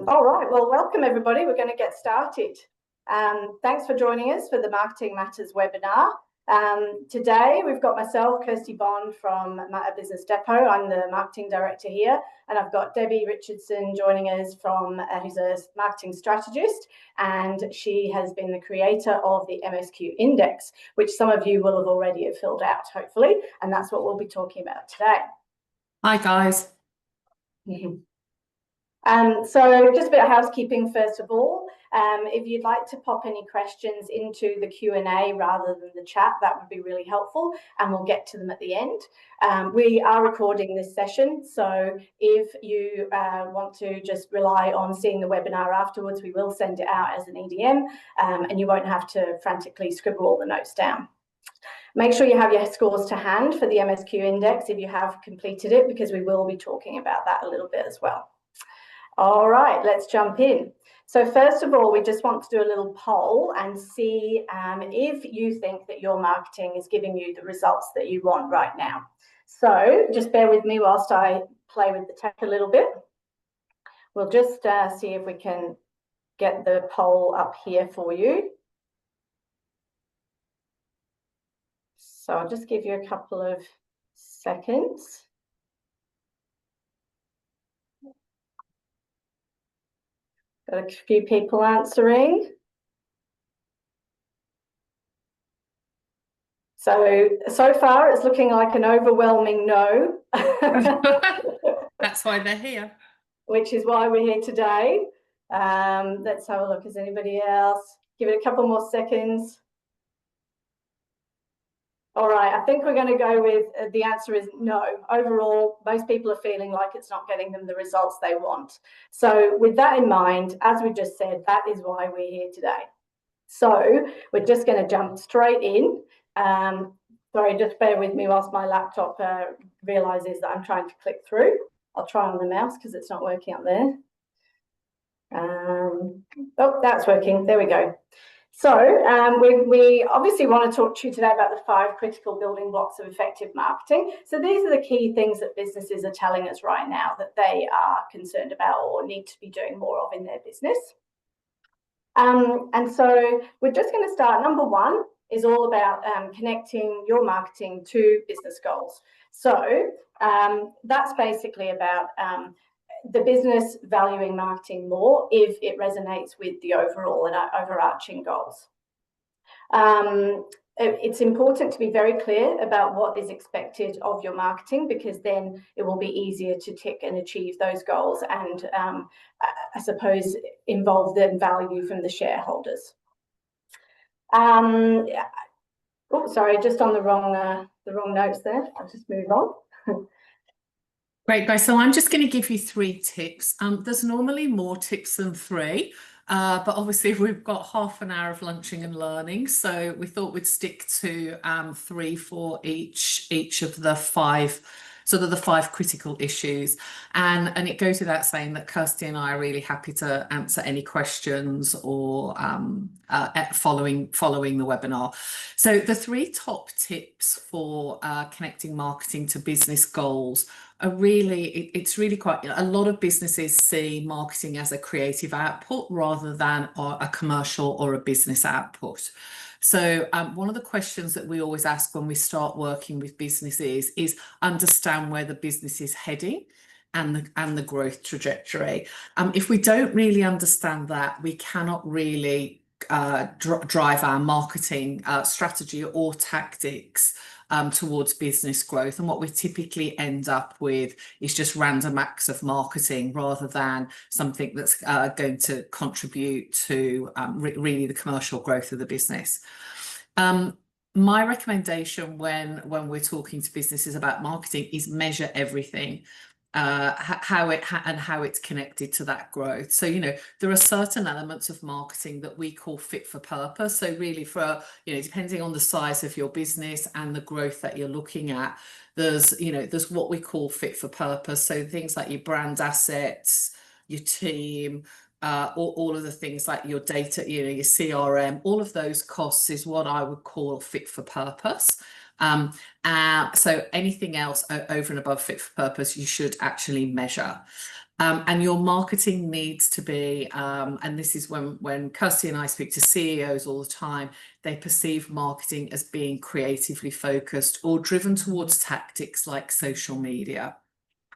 All right, well, welcome everybody. We're going to get started. Thanks for joining us for the Marketing Matters webinar. Today we've got myself, Kirsty Bond from Business Depot. I'm the marketing director here, and I've got Debbie Richardson joining us from who's a marketing strategist, and she has been the creator of the MSQ Index, which some of you will have already filled out, hopefully, and that's what we'll be talking about today. Hi guys. So just a bit of housekeeping first of all. If you'd like to pop any questions into the Q&A rather than the chat, that would be really helpful, and we'll get to them at the end. We are recording this session, so if you want to just rely on seeing the webinar afterwards, we will send it out as an EDM, and you won't have to frantically scribble all the notes down. Make sure you have your scores to hand for the MSQ Index if you have completed it, because we will be talking about that a little bit as well. All right, let's jump in. So first of all, we just want to do a little poll and see if you think that your marketing is giving you the results that you want right now. So just bear with me whilst I play with the tech a little bit. We'll just see if we can get the poll up here for you. So I'll just give you a couple of seconds. Got a few people answering. So far it's looking like an overwhelming no. That's why they're here. Which is why we're here today. Let's have a look. Is anybody else? Give it a couple more seconds. All right, I think we're going to go with the answer is no. Overall, most people are feeling like it's not getting them the results they want. So with that in mind, as we just said, that is why we're here today. So we're just going to jump straight in. Sorry, just bear with me whilst my laptop realizes that I'm trying to click through. I'll try on the mouse because it's not working up there. Oh, that's working. There we go. So we obviously want to talk to you today about the 5 critical building blocks of effective marketing. So these are the key things that businesses are telling us right now that they are concerned about or need to be doing more of in their business. And so we're just going to start. Number 1 is all about connecting your marketing to business goals. So that's basically about the business valuing marketing more if it resonates with the overall and overarching goals. It's important to be very clear about what is expected of your marketing, because then it will be easier to tick and achieve those goals and I suppose involve the value from the shareholders. Oh, sorry, just on the wrong notes there. I'll just move on. Great, guys. So I'm just going to give you 3 tips. There's normally more tips than 3, but obviously we've got half an hour of lunching and learning, so we thought we'd stick to 3 for each of the 5, sort of the 5 critical issues. And it goes without saying that Kirsty and I are really happy to answer any questions or following the webinar. So the 3 top tips for connecting marketing to business goals are really, it's really quite, a lot of businesses see marketing as a creative output rather than a commercial or a business output. So one of the questions that we always ask when we start working with businesses is understand where the business is heading and the growth trajectory. If we don't really understand that, we cannot really drive our marketing strategy or tactics towards business growth. And what we typically end up with is just random acts of marketing rather than something that's going to contribute to really the commercial growth of the business. My recommendation when we're talking to businesses about marketing is measure everything. How it's connected to that growth. So, you know, there are certain elements of marketing that we call fit for purpose. So really for, you know, depending on the size of your business and the growth that you're looking at, there's what we call fit for purpose. So things like your brand assets, your team, all of the things like your data, you know, your CRM, all of those costs is what I would call fit for purpose. So anything else over and above fit for purpose, you should actually measure. And your marketing needs to be, and this is when Kirsty and I speak to CEOs all the time, they perceive marketing as being creatively focused or driven towards tactics like social media.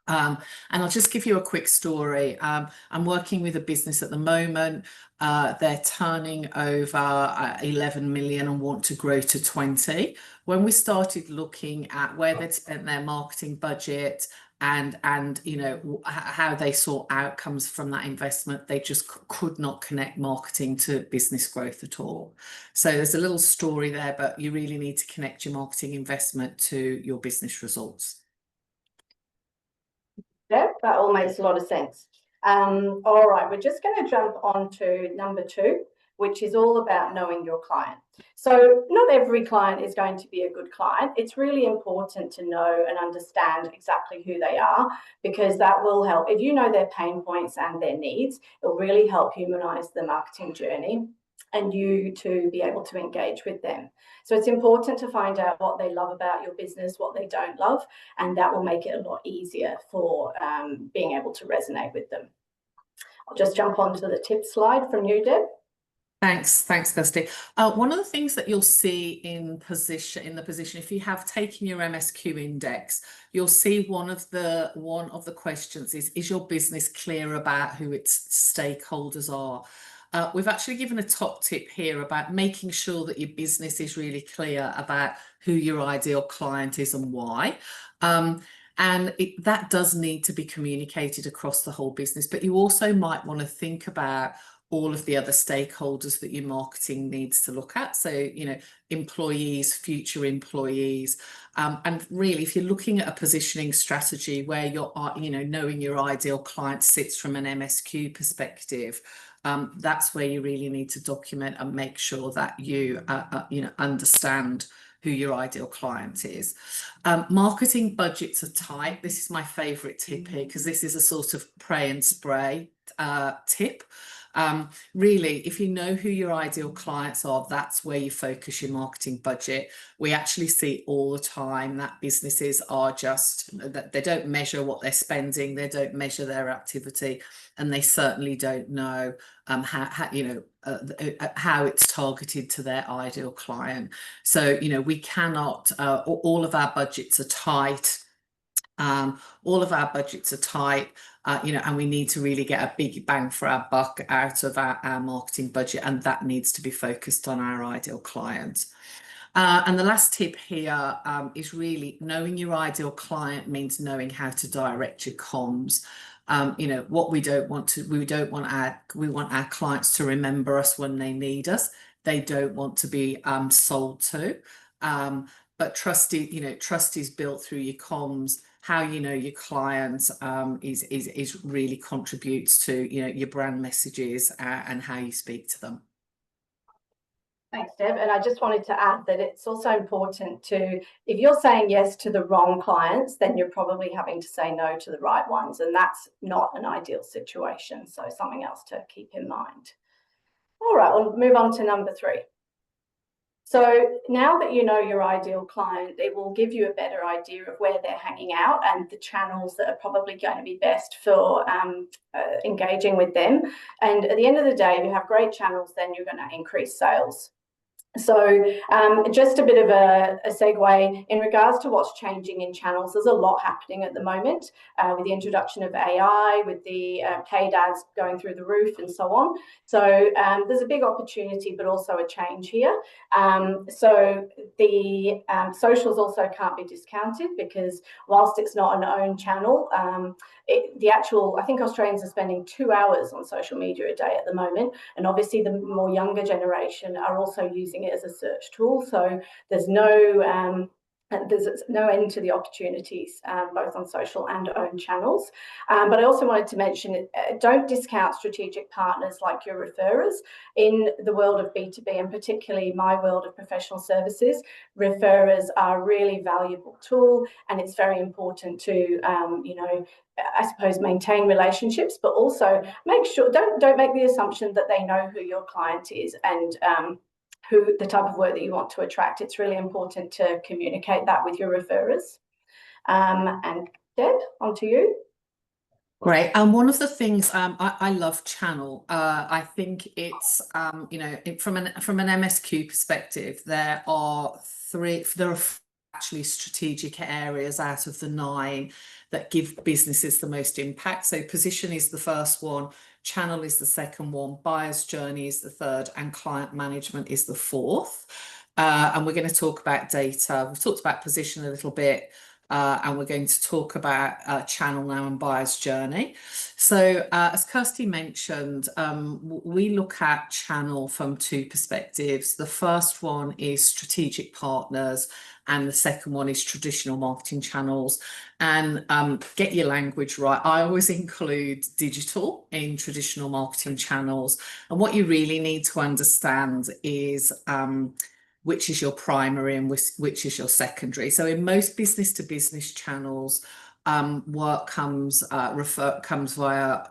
And I'll just give you a quick story. I'm working with a business at the moment. They're turning over 11 million and want to grow to 20. When we started looking at where they'd spent their marketing budget and you know how they saw outcomes from that investment, they just could not connect marketing to business growth at all. So there's a little story there, but you really need to connect your marketing investment to your business results. Yeah, that all makes a lot of sense. All right, we're just going to jump on to number 2, which is all about knowing your client. So not every client is going to be a good client. It's really important to know and understand exactly who they are, because that will help. If you know their pain points and their needs, it'll really help humanize the marketing journey and you to be able to engage with them. So it's important to find out what they love about your business, what they don't love, and that will make it a lot easier for being able to resonate with them. I'll just jump onto the tip slide from you, Deb. Thanks, Kirsty. One of the things that you'll see in the position, if you have taken your MSQ index, you'll see one of the questions is your business clear about who its stakeholders are? We've actually given a top tip here about making sure that your business is really clear about who your ideal client is and why. And that does need to be communicated across the whole business, but you also might want to think about all of the other stakeholders that your marketing needs to look at. So, you know, employees, future employees. And really, if you're looking at a positioning strategy where you're, you know, knowing your ideal client sits from an MSQ perspective, that's where you really need to document and make sure that you, you know, understand who your ideal client is. Marketing budgets are tight. This is my favorite tip here, because this is a sort of pray and spray tip. Really, if you know who your ideal clients are, that's where you focus your marketing budget. We actually see all the time that businesses are just, that they don't measure what they're spending, they don't measure their activity, and they certainly don't know how you know how it's targeted to their ideal client. So, you know, we cannot, all of our budgets are tight. All of our budgets are tight, you know, and we need to really get a big bang for our buck out of our marketing budget, and that needs to be focused on our ideal client. And the last tip here is really knowing your ideal client means knowing how to direct your comms. You know, what we want our clients to remember us when they need us. They don't want to be sold to. But trust is built through your comms. How you know your clients is really contributes to, you know, your brand messages and how you speak to them. Thanks, Deb. And I just wanted to add that it's also important to, if you're saying yes to the wrong clients, then you're probably having to say no to the right ones. And that's not an ideal situation. So something else to keep in mind. All right, we'll move on to number 3. So now that you know your ideal client, it will give you a better idea of where they're hanging out and the channels that are probably going to be best for engaging with them. And at the end of the day, if you have great channels, then you're going to increase sales. So just a bit of a segue in regards to what's changing in channels. There's a lot happening at the moment with the introduction of AI, with the paid ads going through the roof and so on. So there's a big opportunity, but also a change here. So the socials also can't be discounted, because whilst it's not an own channel, I think Australians are spending 2 hours on social media a day at the moment. And obviously the more younger generation are also using it as a search tool. So there's no end to the opportunities, both on social and own channels. But I also wanted to mention, don't discount strategic partners like your referrers. In the world of B2B, and particularly my world of professional services, referrers are a really valuable tool, and it's very important to, you know, I suppose, maintain relationships, but also make sure, don't make the assumption that they know who your client is and who the type of work that you want to attract. It's really important to communicate that with your referrers. And Deb, on to you. Great. And one of the things I love channel. I think it's from an MSQ perspective, there are actually strategic areas out of the 9 that give businesses the most impact. So position is the first one, channel is the second one, buyer's journey is the third, and client management is the fourth. And we're going to talk about data. We've talked about position a little bit. And we're going to talk about channel now and buyer's journey. So as Kirsty mentioned, we look at channel from 2 perspectives. The first one is strategic partners, and the second one is traditional marketing channels. And get your language right. I always include digital in traditional marketing channels. And what you really need to understand is which is your primary and which is your secondary. So in most business to business channels, work comes via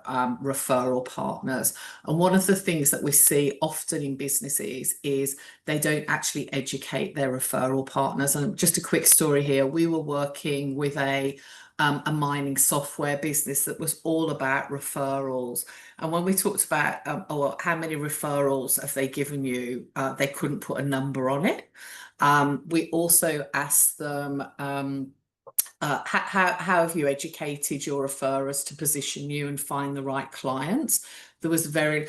referral partners. And one of the things that we see often in businesses is they don't actually educate their referral partners. And just a quick story here, we were working with a mining software business that was all about referrals. And when we talked about how many referrals have they given you, they couldn't put a number on it. We also asked them, how have you educated your referrers to position you and find the right clients? There was so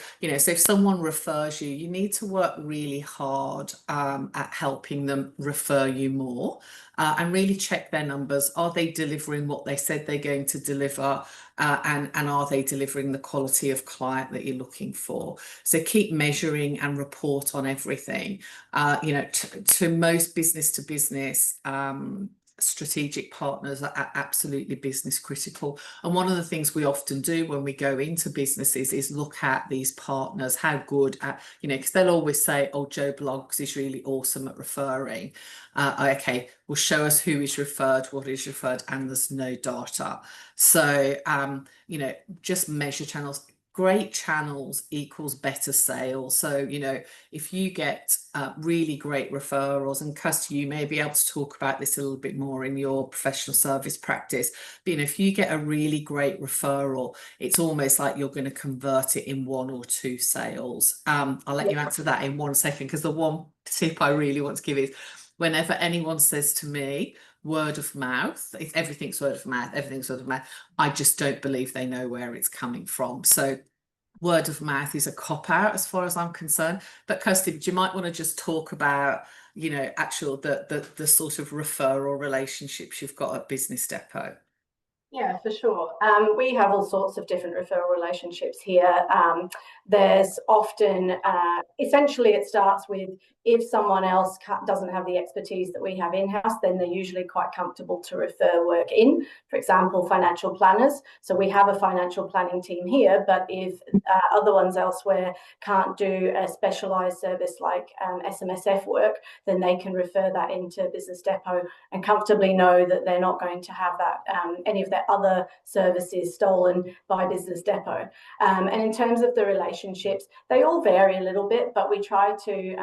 if someone refers you, you need to work really hard at helping them refer you more and really check their numbers. Are they delivering what they said they're going to deliver? And are they delivering the quality of client that you're looking for? So keep measuring and report on everything. To most business to business, strategic partners are absolutely business critical. And one of the things we often do when we go into businesses is look at these partners, how good at, because they'll always say, oh, Joe Bloggs is really awesome at referring. Okay, well, show us who is referred, what is referred, and there's no data. So, just measure channels. Great channels equals better sales. So, if you get really great referrals, and Kirsty, you may be able to talk about this a little bit more in your professional service practice, but if you get a really great referral, it's almost like you're going to convert it in 1 or 2 sales. I'll let you answer that in 1 second, because the one tip I really want to give is whenever anyone says to me, word of mouth, everything's word of mouth, I just don't believe they know where it's coming from. So word of mouth is a cop out as far as I'm concerned. But Kirsty, you might want to just talk about, actual the sort of referral relationships you've got at Business Depot. Yeah, for sure. We have all sorts of different referral relationships here. There's often, essentially, it starts with if someone else doesn't have the expertise that we have in-house, then they're usually quite comfortable to refer work in. For example, financial planners. So we have a financial planning team here, but if other ones elsewhere can't do a specialised service like SMSF work, then they can refer that into Business Depot and comfortably know that they're not going to have that any of their other services stolen by Business Depot. And in terms of the relationships, they all vary a little bit, but we try to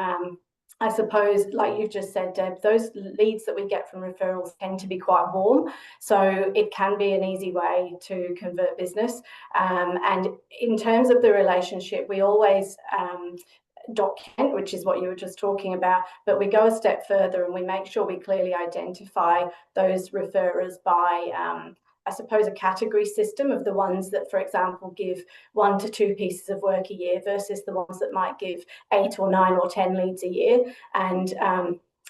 I suppose, like you've just said, Deb, those leads that we get from referrals tend to be quite warm. So it can be an easy way to convert business. And in terms of the relationship, we always document, which is what you were just talking about, but we go a step further and we make sure we clearly identify those referrers by I suppose a category system of the ones that, for example, give 1 to 2 pieces of work a year versus the ones that might give 8 or 9 or 10 leads a year. And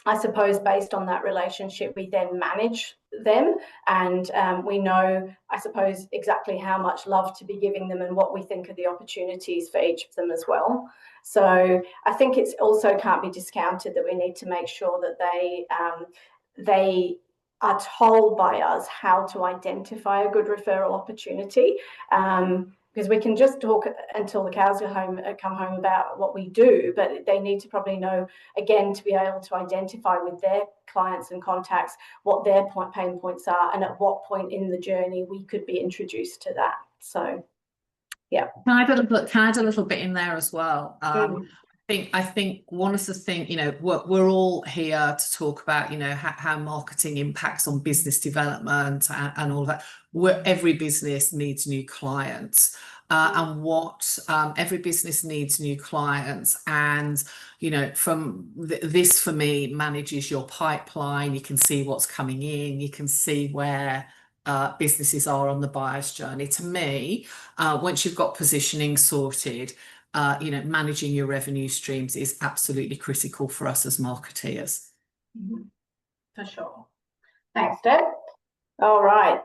I suppose based on that relationship, we then manage them, and we know, I suppose, exactly how much love to be giving them and what we think are the opportunities for each of them as well. So I think it's also can't be discounted that we need to make sure that they are told by us how to identify a good referral opportunity, because we can just talk until the cows come home about what we do, but they need to probably know, again, to be able to identify with their clients and contacts what their pain points are and at what point in the journey we could be introduced to that. So, yeah. Can I add a little bit in there as well? I think one of the things, we're all here to talk about, how marketing impacts on business development and all that. Every business needs new clients. And what every business needs new clients, and from this for me manages your pipeline. You can see what's coming in, you can see where businesses are on the buyer's journey. To me, once you've got positioning sorted, managing your revenue streams is absolutely critical for us as marketeers. For sure. Thanks, Deb. All right.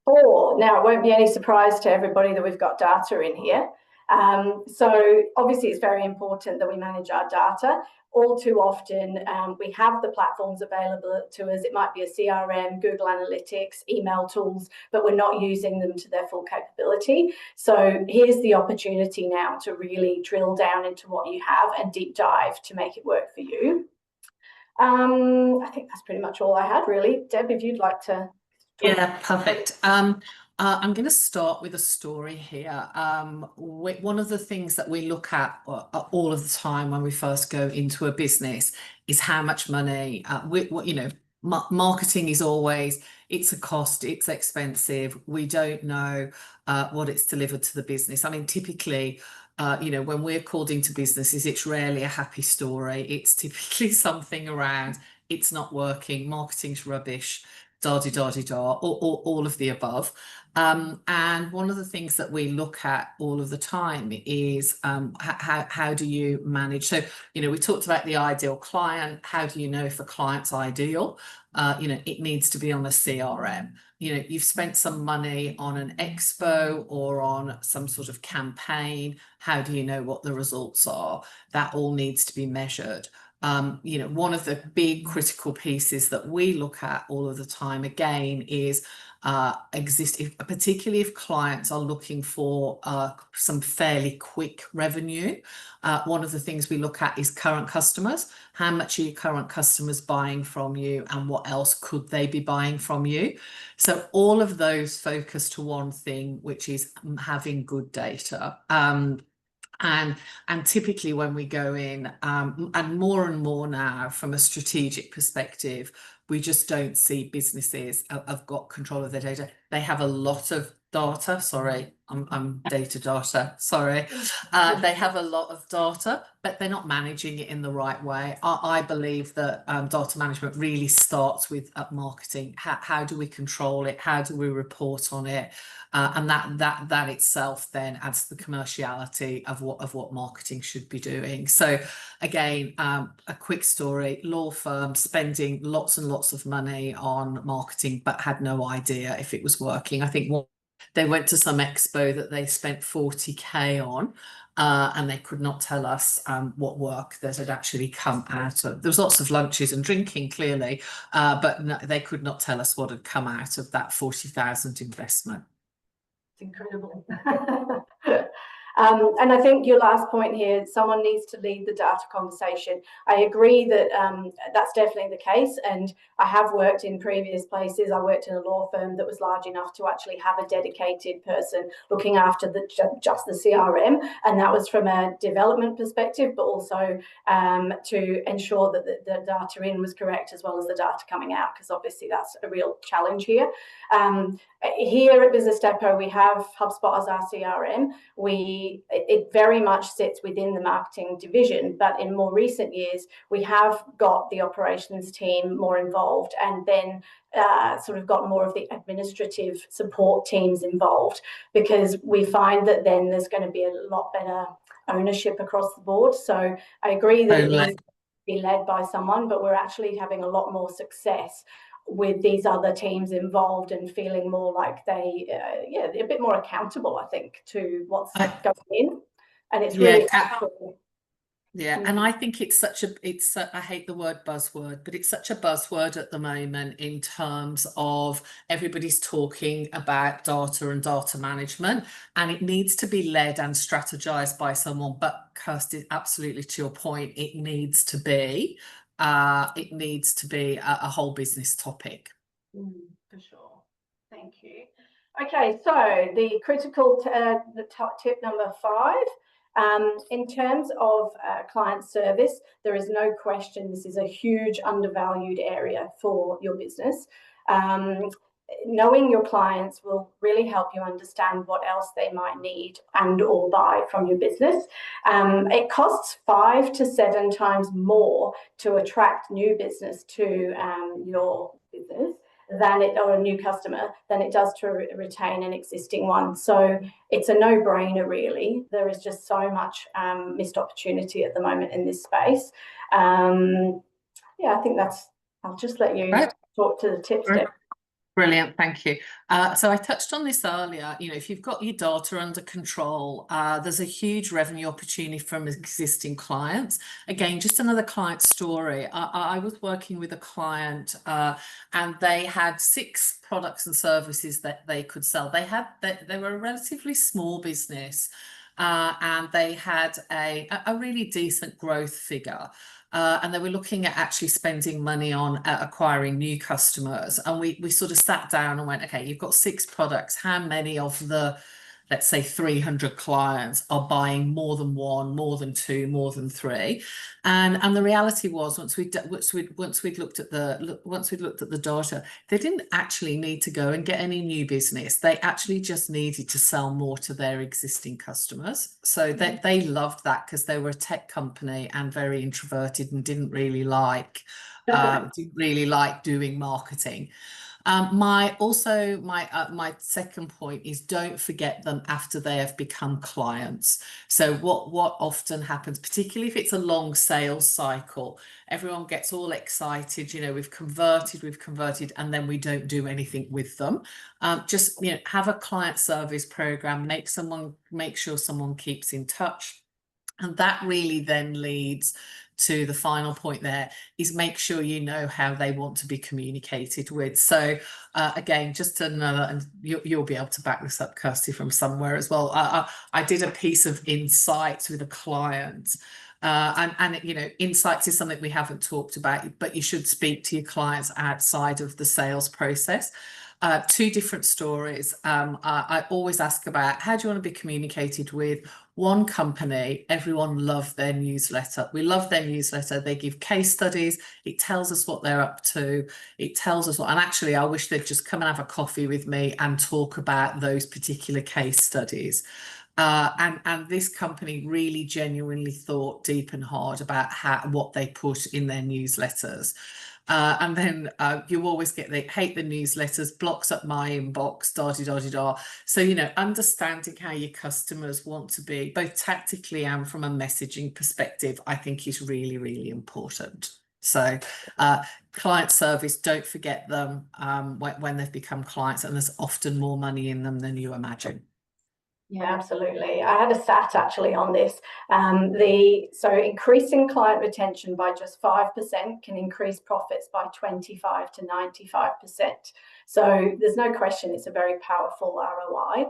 4. Now, it won't be any surprise to everybody that we've got data in here. So obviously it's very important that we manage our data. All too often we have the platforms available to us. It might be a CRM, Google Analytics, email tools, but we're not using them to their full capability. So here's the opportunity now to really drill down into what you have and deep dive to make it work for you. I think that's pretty much all I had, really. Deb, if you'd like to. Yeah, perfect. I'm going to start with a story here. One of the things that we look at all of the time when we first go into a business is how much money, marketing is always, it's a cost, it's expensive. We don't know what it's delivered to the business. I mean, typically, when we're called into businesses, it's rarely a happy story. It's typically something around, it's not working, marketing's rubbish, da-di-da-di-da, all of the above. And one of the things that we look at all of the time is how do you manage? So, we talked about the ideal client. How do you know if a client's ideal? It needs to be on a CRM. You've spent some money on an expo or on some sort of campaign. How do you know what the results are? That all needs to be measured. One of the big critical pieces that we look at all of the time, again, is particularly if clients are looking for some fairly quick revenue. One of the things we look at is current customers. How much are your current customers buying from you, and what else could they be buying from you? So all of those focus to one thing, which is having good data. And typically when we go in, and more now from a strategic perspective, we just don't see businesses have got control of their data. They have a lot of data. Sorry, I'm data. Sorry. They have a lot of data, but they're not managing it in the right way. I believe that data management really starts with marketing. How do we control it? How do we report on it? And that itself then adds to the commerciality of what marketing should be doing. So again, a quick story: law firm spending lots and lots of money on marketing, but had no idea if it was working. I think they went to some expo that they spent 40k on, and they could not tell us what work that had actually come out of. There was lots of lunches and drinking, clearly, but no, they could not tell us what had come out of that 40,000 investment. Incredible. And I think your last point here, someone needs to lead the data conversation. I agree that that's definitely the case, and I have worked in previous places. I worked in a law firm that was large enough to actually have a dedicated person looking after just the CRM, and that was from a development perspective, but also to ensure that the data in was correct as well as the data coming out, because obviously that's a real challenge here. Here at Business Depot, we have HubSpot as our CRM. It very much sits within the marketing division, but in more recent years, we have got the operations team more involved, and then sort of got more of the administrative support teams involved, because we find that then there's going to be a lot better ownership across the board. So I agree that it needs to be led by someone, but we're actually having a lot more success with these other teams involved and feeling more like they're a bit more accountable, I think, to what's going in. And it's really helpful. Yeah, and I think it's I hate the word buzzword, but it's such a buzzword at the moment in terms of everybody's talking about data and data management, and it needs to be led and strategized by someone. But Kirsty, absolutely to your point, it needs to be a whole business topic. For sure. Thank you. Okay, so the critical the top tip number 5 In terms of client service, there is no question this is a huge undervalued area for your business. Knowing your clients will really help you understand what else they might need and or buy from your business. It costs 5 to 7 times more to attract new business to your business or a new customer than it does to retain an existing one. So it's a no-brainer, really. There is just so much missed opportunity at the moment in this space. Yeah, I think I'll just let you talk to the tips, Deb. Brilliant, thank you. So I touched on this earlier. If you've got your data under control, there's a huge revenue opportunity from existing clients. Again, just another client story. I was working with a client and they had 6 products and services that they could sell. They were a relatively small business and they had a really decent growth figure. And they were looking at actually spending money on acquiring new customers. And we sort of sat down and went, okay, you've got 6 products. How many of the, let's say, 300 clients are buying more than 1, more than 2, more than 3? And the reality was, once we'd looked at the data, they didn't actually need to go and get any new business. They actually just needed to sell more to their existing customers. So they loved that, because they were a tech company and very introverted and didn't really like doing marketing. My second point is, don't forget them after they have become clients. So what often happens, particularly if it's a long sales cycle, everyone gets all excited, we've converted, and then we don't do anything with them. Just have a client service program, make sure someone keeps in touch. And that really then leads to the final point there, is make sure you know how they want to be communicated with. So again, just another, and you'll be able to back this up, Kirsty, from somewhere as well. I did a piece of insights with a client. And insights is something we haven't talked about, but you should speak to your clients outside of the sales process. 2 different stories. I always ask about, how do you want to be communicated with? One company, everyone loved their newsletter. We love their newsletter. They give case studies. It tells us what they're up to. It tells us and actually, I wish they'd just come and have a coffee with me and talk about those particular case studies. And this company really genuinely thought deep and hard about what they put in their newsletters. And then you always get the hate the newsletters, blocks up my inbox, da-di-da-di-da. So, understanding how your customers want to be, both tactically and from a messaging perspective, I think is really, really important. So client service, don't forget them when they've become clients, and there's often more money in them than you imagine. Yeah, absolutely. I had a stat actually on this. So increasing client retention by just 5% can increase profits by 25 to 95%. So there's no question it's a very powerful ROI.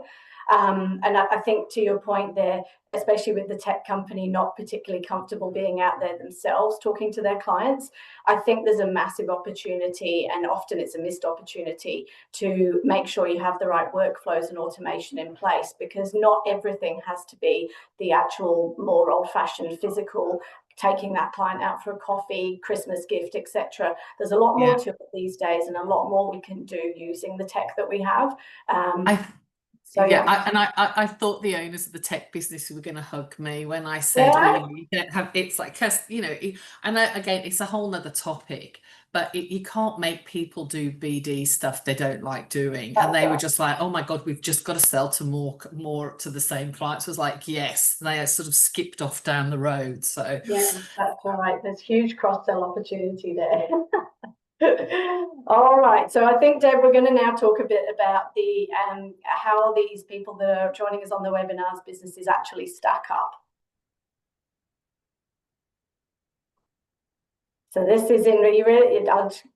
And I think, to your point there, especially with the tech company not particularly comfortable being out there themselves talking to their clients, I think there's a massive opportunity, and often it's a missed opportunity, to make sure you have the right workflows and automation in place, because not everything has to be the actual more old-fashioned physical, taking that client out for a coffee, Christmas gift, etc. There's a lot more to it these days, and a lot more we can do using the tech that we have. I thought the owners of the tech business were going to hug me when I said, you don't have, it's like, and again, it's a whole nother topic, but you can't make people do BD stuff they don't like doing. And they were just like, oh my God, we've just got to sell to more to the same clients. I was like, yes, they sort of skipped off down the road. So yeah, that's right. There's huge cross-sell opportunity there. All right, so I think, Deb, we're going to now talk a bit about the how these people that are joining us on the webinars businesses actually stack up. So this is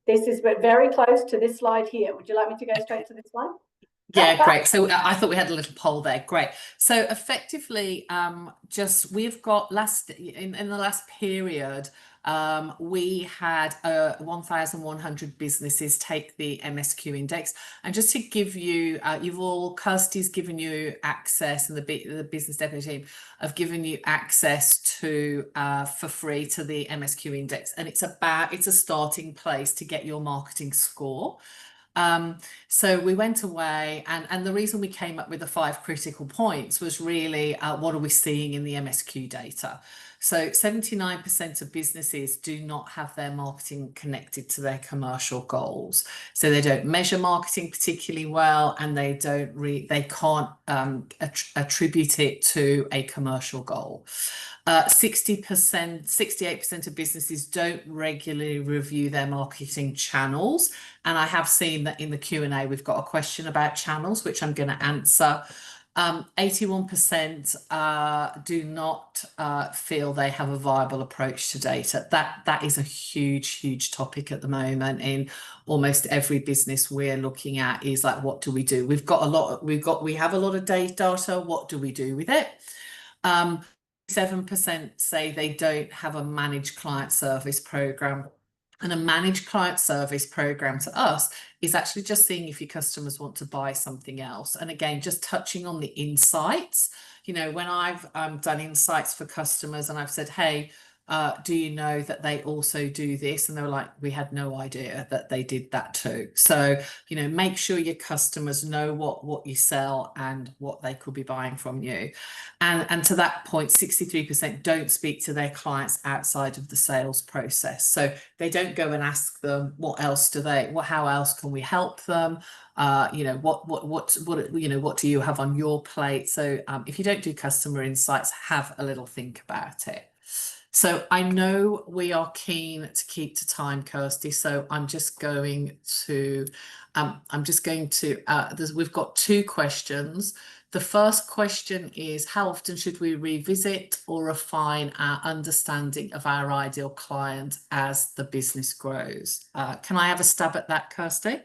this is very close to this slide here. Would you like me to go straight to this one? Yeah, great. So I thought we had a little poll there. Great. So effectively, we've got in the last period, we had 1,100 businesses take the MSQ index. And just to give you, Kirsty's given you access, and the business deputy team have given you access to for free to the MSQ index, and it's a starting place to get your marketing score. So we went away, and the reason we came up with the 5 critical points was really what are we seeing in the MSQ data? So 79% of businesses do not have their marketing connected to their commercial goals. So they don't measure marketing particularly well, and they can't attribute it to a commercial goal. 68% of businesses don't regularly review their marketing channels. And I have seen that in the Q&A, we've got a question about channels, which I'm going to answer. 81% do not feel they have a viable approach to data. That is a huge topic at the moment in almost every business we're looking at. Is like, what do we do? We have a lot of data. What do we do with it? 7% say they don't have a managed client service program. And a managed client service program to us is actually just seeing if your customers want to buy something else. And again, just touching on the insights. When I've done insights for customers and I've said, hey, do you know that they also do this? And they were like, we had no idea that they did that too. So, make sure your customers know what you sell and what they could be buying from you. And to that point, 63% don't speak to their clients outside of the sales process. So they don't go and ask them, how else can we help them? What do you have on your plate? So if you don't do customer insights, have a little think about it. So I know we are keen to keep to time, Kirsty. So we've got 2 questions. The first question is, how often should we revisit or refine our understanding of our ideal client as the business grows? Can I have a stab at that, Kirsty?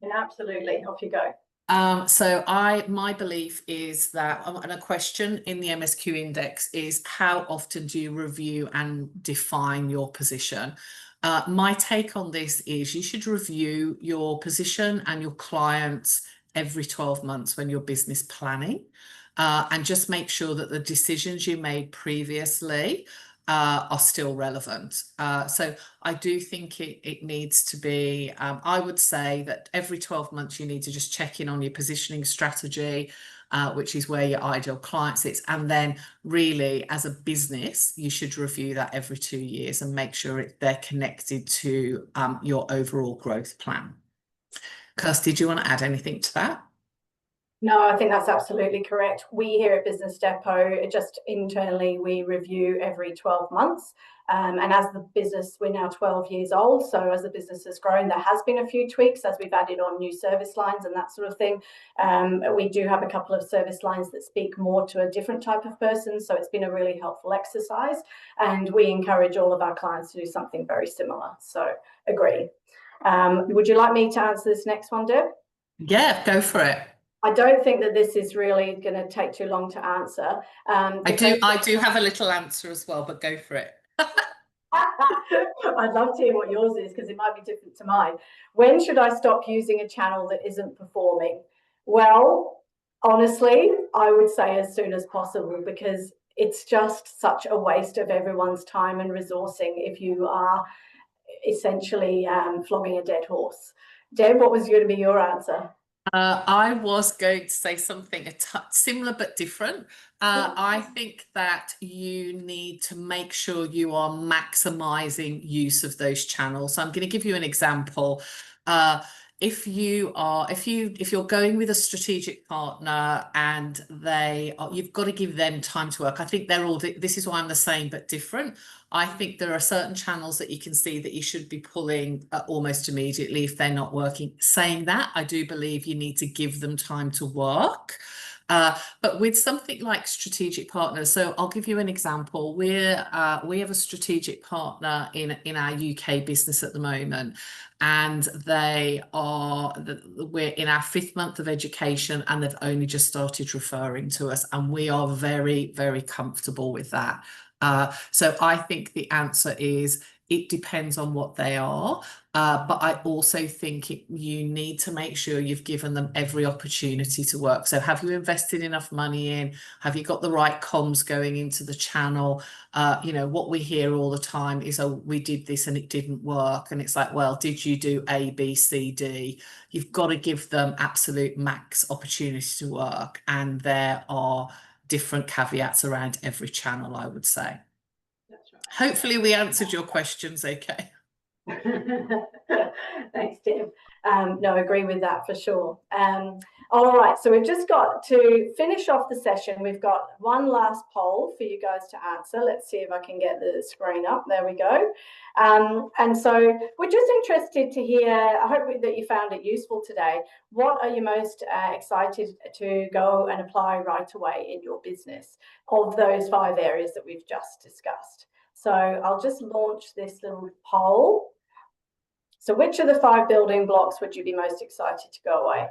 And absolutely, off you go. My belief is that, and a question in the MSQ index is, how often do you review and define your position? My take on this is you should review your position and your clients every 12 months when you're business planning, and just make sure that the decisions you made previously are still relevant. So I do think it needs to be, I would say that every 12 months you need to just check in on your positioning strategy, which is where your ideal client sits. And then really, as a business, you should review that every 2 years and make sure they're connected to your overall growth plan. Kirsty, do you want to add anything to that? No, I think that's absolutely correct. We here at Business Depot, just internally, we review every 12 months. And as the business, we're now 12 years old. So as the business has grown, there has been a few tweaks as we've added on new service lines and that sort of thing. We do have a couple of service lines that speak more to a different type of person. So it's been a really helpful exercise. And we encourage all of our clients to do something very similar. So agree. Would you like me to answer this next one, Deb? Yeah, go for it. I don't think that this is really going to take too long to answer. I do have a little answer as well, but go for it. I'd love to hear what yours is, because it might be different to mine. When should I stop using a channel that isn't performing? Well, honestly, I would say as soon as possible, because it's just such a waste of everyone's time and resourcing if you are essentially flogging a dead horse. Deb, what was going to be your answer? I was going to say something similar but different. I think that you need to make sure you are maximizing use of those channels. So I'm going to give you an example. If you're going with a strategic partner and you've got to give them time to work. I think this is why I'm the same but different. I think there are certain channels that you can see that you should be pulling almost immediately if they're not working. Saying that, I do believe you need to give them time to work. But with something like strategic partners, so I'll give you an example. We have a strategic partner in our UK business at the moment, and we're in our 5th month of education, and they've only just started referring to us, and we are very, very comfortable with that. So I think the answer is it depends on what they are. But I also think you need to make sure you've given them every opportunity to work. So have you invested enough money in? Have you got the right comms going into the channel? What we hear all the time is, oh, we did this and it didn't work. And it's like, well, did you do A, B, C, D? You've got to give them absolute max opportunity to work. And there are different caveats around every channel, I would say. That's right. Hopefully we answered your questions okay. Thanks, Deb. No, I agree with that for sure. All right, so we've just got to finish off the session. We've got one last poll for you guys to answer. Let's see if I can get the screen up. There we go. And so we're just interested to hear, I hope that you found it useful today. What are you most excited to go and apply right away in your business of those 5 areas that we've just discussed? So I'll just launch this little poll. So which of the 5 building blocks would you be most excited to go away?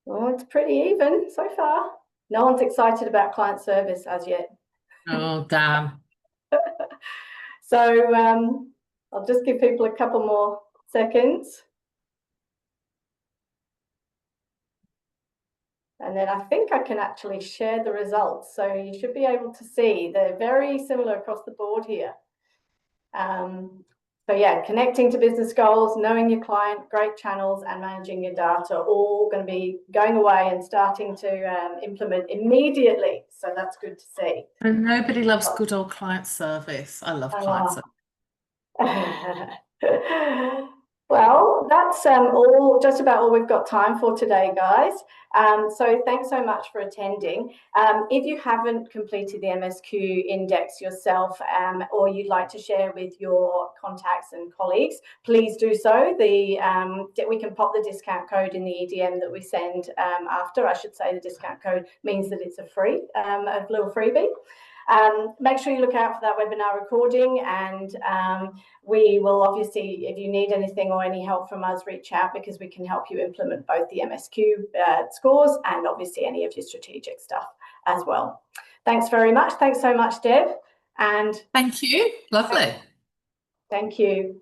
Well, it's pretty even so far. No one's excited about client service as yet. Oh, damn. So I'll just give people a couple more seconds. And then I think I can actually share the results. So you should be able to see they're very similar across the board here. So yeah, connecting to business goals, knowing your client, great channels, and managing your data, all going to be going away and starting to implement immediately. So that's good to see. And nobody loves good old client service. I love client service. Well, that's just about all we've got time for today, guys. So thanks so much for attending. If you haven't completed the MSQ index yourself, or you'd like to share with your contacts and colleagues, please do so. We can pop the discount code in the EDM that we send after. I should say the discount code means that it's a little freebie. Make sure you look out for that webinar recording, and we will obviously, if you need anything or any help from us, reach out, because we can help you implement both the MSQ scores and obviously any of your strategic stuff as well. Thanks very much. Thanks so much, Deb. And thank you. Lovely. Thank you.